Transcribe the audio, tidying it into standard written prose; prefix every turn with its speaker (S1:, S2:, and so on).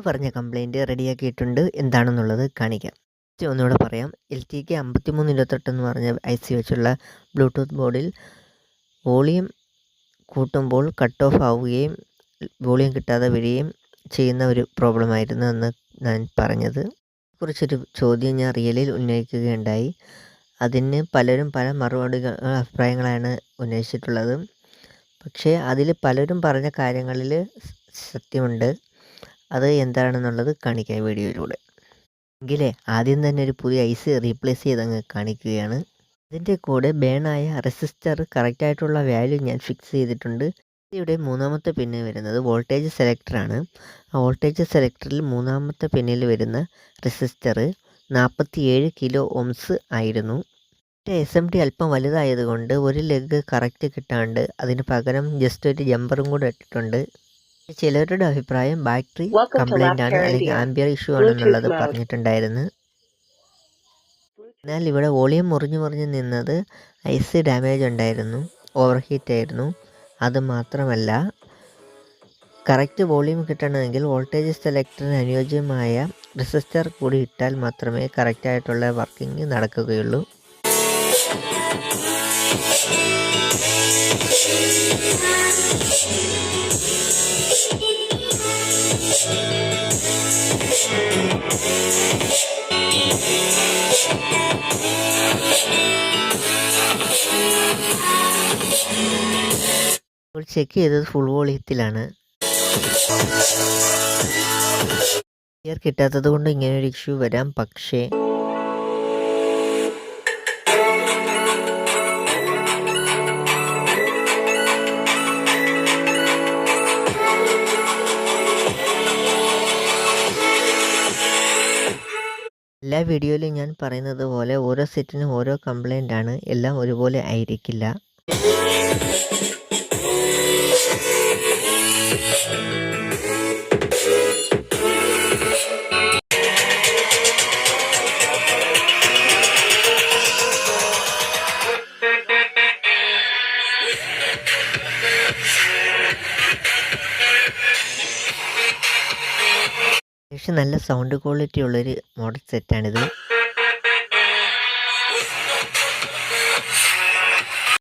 S1: പറഞ്ഞ കംപ്ലൈൻറ്റ് റെഡിയാക്കിയിട്ടുണ്ട്. എന്താണെന്നുള്ളത് കാണിക്കാം. ഒന്നുകൂടെ പറയാം. LTK 5328 എന്ന് പറഞ്ഞ IC വെച്ചുള്ള ബ്ലൂടൂത്ത് ബോർഡിൽ വോളിയം കൂട്ടുമ്പോൾ കട്ട് ഓഫ് ആവുകയും വോളിയം കിട്ടാതെ വരികയും ചെയ്യുന്ന ഒരു പ്രോബ്ലമായിരുന്നു എന്ന് ഞാൻ പറഞ്ഞത്. കുറിച്ചൊരു ചോദ്യം ഞാൻ റിയലിൽ ഉന്നയിക്കുകയുണ്ടായി. അതിന് പലരും പല അഭിപ്രായങ്ങളാണ് ഉന്നയിച്ചിട്ടുള്ളത്. പക്ഷേ അതിൽ പലരും പറഞ്ഞ കാര്യങ്ങളിൽ സത്യമുണ്ട്. അത് എന്താണെന്നുള്ളത് കാണിക്കാം വീഡിയോയിലൂടെ. എങ്കിലേ ആദ്യം തന്നെ ഒരു പുതിയ IC റീപ്ലേസ് ചെയ്തങ്ങ് കാണിക്കുകയാണ്. ഇതിൻ്റെ കൂടെ ബേണായ റെസിസ്റ്റർ കറക്റ്റായിട്ടുള്ള വാല്യൂ ഞാൻ ഫിക്സ് ചെയ്തിട്ടുണ്ട്. ഇവിടെ മൂന്നാമത്തെ പിന്നിൽ വരുന്നത് വോൾട്ടേജ് സെലക്ടറാണ്. ആ വോൾട്ടേജ് സെലക്ടറിൽ മൂന്നാമത്തെ പിന്നിൽ വരുന്ന റെസിസ്റ്റർ 47 കിലോ ഓംസ് ആയിരുന്നു. SMD അല്പം വലുതായതുകൊണ്ട് ഒരു ലെഗ് കറക്റ്റ് കിട്ടാണ്ട് അതിന് പകരം ജസ്റ്റ് ഒരു ജമ്പറും കൂടെ ഇട്ടിട്ടുണ്ട്. ചിലരുടെ അഭിപ്രായം ബാറ്ററി കംപ്ലൈൻ്റ് ആണ്, അല്ലെങ്കിൽ ആംബിയർ ഇഷ്യൂ ആണെന്നുള്ളത് പറഞ്ഞിട്ടുണ്ടായിരുന്നു. എന്നാൽ ഇവിടെ വോളിയം മുറിഞ്ഞു നിന്നത് IC ഡാമേജ് ഉണ്ടായിരുന്നു, ഓവർ ഹീറ്റ് ആയിരുന്നു. അത് മാത്രമല്ല, കറക്റ്റ് വോളിയം കിട്ടണമെങ്കിൽ വോൾട്ടേജ് സെലക്ടറിന് അനുയോജ്യമായ റെസിസ്റ്റർ കൂടി ഇട്ടാൽ മാത്രമേ കറക്റ്റായിട്ടുള്ള വർക്കിംഗ് നടക്കുകയുള്ളൂ. ചെക്ക് ചെയ്തത് ഫുൾ വോളിയത്തിലാണ്. ക്ലിയർ കിട്ടാത്തത് കൊണ്ട് ഇങ്ങനൊരു ഇഷ്യൂ വരാം. പക്ഷേ എല്ലാ വീഡിയോയിലും ഞാൻ പറയുന്നത് പോലെ ഓരോ സെറ്റിനും ഓരോ കംപ്ലൈൻ്റ് ആണ്. എല്ലാം ഒരുപോലെ ആയിരിക്കില്ല. പക്ഷെ നല്ല സൗണ്ട് ക്വാളിറ്റി ഉള്ളൊരു മോഡൽ സെറ്റാണിത്.